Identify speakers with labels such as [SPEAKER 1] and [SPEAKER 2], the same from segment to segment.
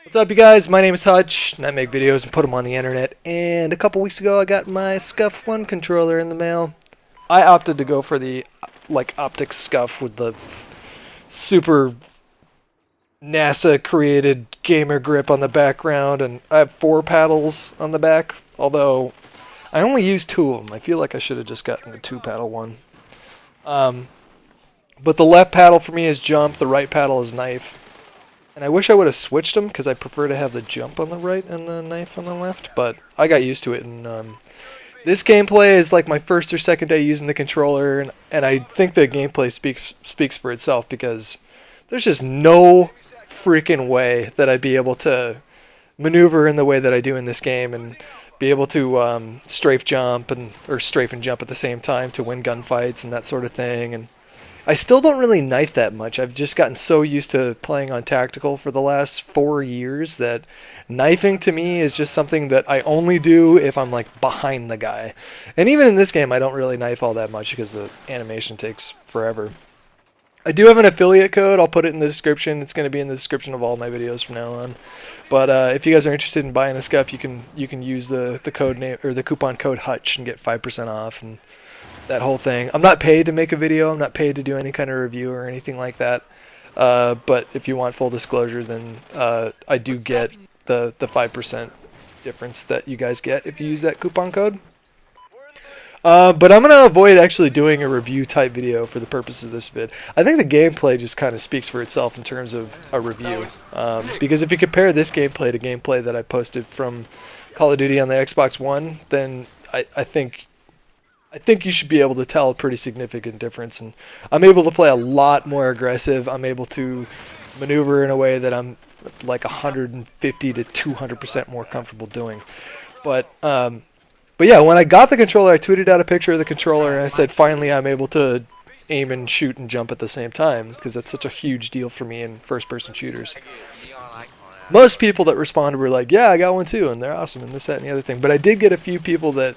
[SPEAKER 1] What's up, you guys? My name is Hutch, and I make videos and put them on the internet. And a couple weeks ago, I got my Scuff 1 controller in the mail. I opted to go for the optic Scuff with the super NASA-created gamer grip on the background, and I have 4 paddles on the back. Although I only use 2 of them. I feel like I should have just gotten the 2-paddle one. But the left paddle for me is jump, the right paddle is knife. And I wish I would have switched them, because I prefer to have the jump on the right and the knife on the left, but I got used to it, and this gameplay is like my first or second day using the controller, and I think the gameplay speaks for itself, because there's just no freaking way that I'd be able to maneuver in the way that I do in this game, and be able to strafe jump, or strafe and jump at the same time to win gunfights and that sort of thing, and I still don't really knife that much. I've just gotten so used to playing on tactical for the last 4 years that knifing to me is just something that I only do if I'm like behind the guy. And even in this game, I don't really knife all that much because the animation takes forever. I do have an affiliate code. I'll put it in the description. It's going to be in the description of all my videos from now on. But if you guys are interested in buying the Scuff, you can use the code name or the coupon code Hutch and get 5% off and that whole thing. I'm not paid to make a video. I'm not paid to do any kind of review or anything like that. But if you want full disclosure, then I do get the 5% difference that you guys get if you use that coupon code. But I'm going to avoid actually doing a review type video for the purpose of this vid. I think the gameplay just kind of speaks for itself in terms of a review. Because if you compare this gameplay to gameplay that I posted from Call of Duty on the Xbox One, then I think you should be able to tell a pretty significant difference. And I'm able to play a lot more aggressive. I'm able to maneuver in a way that I'm like 150 to 200% more comfortable doing. But yeah, when I got the controller, I tweeted out a picture of the controller and I said, finally I'm able to aim and shoot and jump at the same time, because that's such a huge deal for me in first-person shooters. Most people that responded were like, yeah, I got one too, and they're awesome, and this, that, and the other thing. But I did get a few people that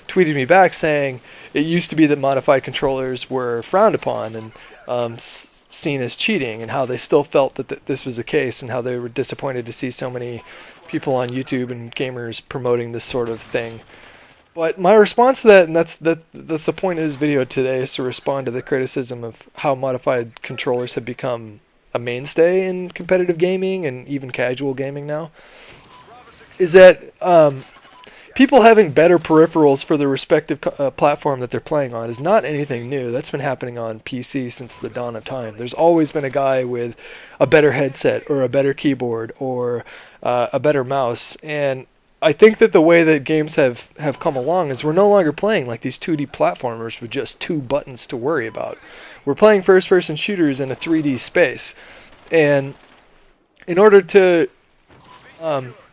[SPEAKER 1] tweeted me back saying it used to be that modified controllers were frowned upon and seen as cheating, and how they still felt that this was the case, and how they were disappointed to see so many people on YouTube and gamers promoting this sort of thing. But my response to that, and that's the point of this video today, is to respond to the criticism of how modified controllers have become a mainstay in competitive gaming and even casual gaming now, is that people having better peripherals for the respective platform that they're playing on is not anything new. That's been happening on PC since the dawn of time. There's always been a guy with a better headset or a better keyboard or a better mouse. And I think that the way that games have come along is we're no longer playing like these 2D platformers with just 2 buttons to worry about. We're playing first-person shooters in a 3D space. And in order to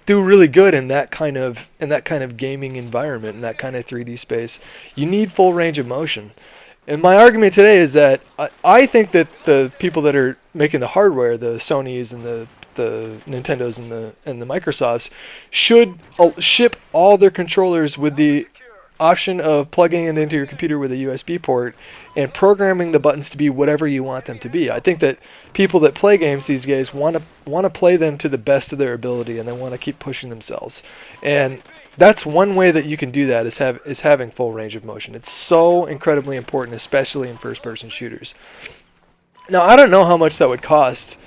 [SPEAKER 1] do really good in that kind of gaming environment, in that kind of 3D space, you need full range of motion. And my argument today is that I think that the people that are making the hardware, the Sonys and the Nintendos and the Microsofts, should ship all their controllers with the option of plugging it into your computer with a USB port and programming the buttons to be whatever you want them to be. I think that people that play games these days want to play them to the best of their ability, and they want to keep pushing themselves. And that's one way that you can do that, is having full range of motion. It's so incredibly important, especially in first-person shooters. Now, I don't know how much that would cost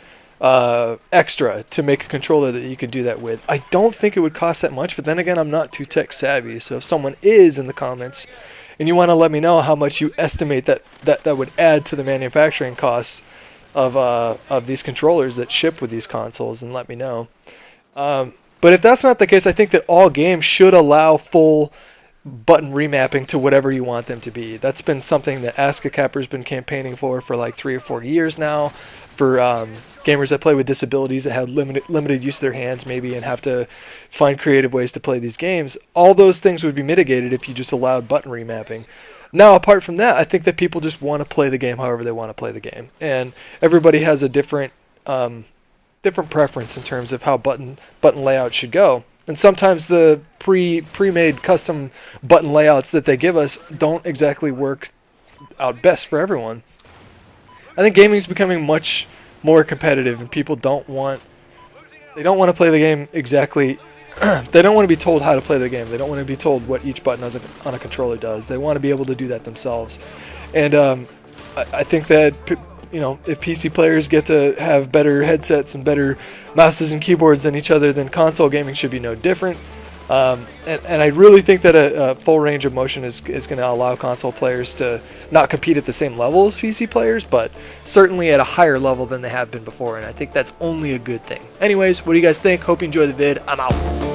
[SPEAKER 1] extra to make a controller that you could do that with. I don't think it would cost that much, but then again, I'm not too tech savvy. So if someone is in the comments and you want to let me know how much you estimate that would add to the manufacturing costs of these controllers that ship with these consoles, and let me know. But if that's not the case, I think that all games should allow full button remapping to whatever you want them to be. That's been something that ASCII-Capper's been campaigning for like 3 or 4 years now, for gamers that play with disabilities, that have limited use of their hands maybe, and have to find creative ways to play these games. All those things would be mitigated if you just allowed button remapping. Now, apart from that, I think that people just want to play the game however they want to play the game, and everybody has a different preference in terms of how button layout should go. And sometimes the pre-made custom button layouts that they give us don't exactly work out best for everyone. I think gaming is becoming much more competitive, and people don't want they don't want to play the game exactly. They don't want to be told how to play the game. They don't want to be told what each button on a controller does. They want to be able to do that themselves. And I think that if PC players get to have better headsets and better mouses and keyboards than each other, then console gaming should be no different. And I really think that a full range of motion is going to allow console players to not compete at the same level as PC players, but certainly at a higher level than they have been before, and I think that's only a good thing. Anyways, what do you guys think? Hope you enjoyed the vid. I'm out.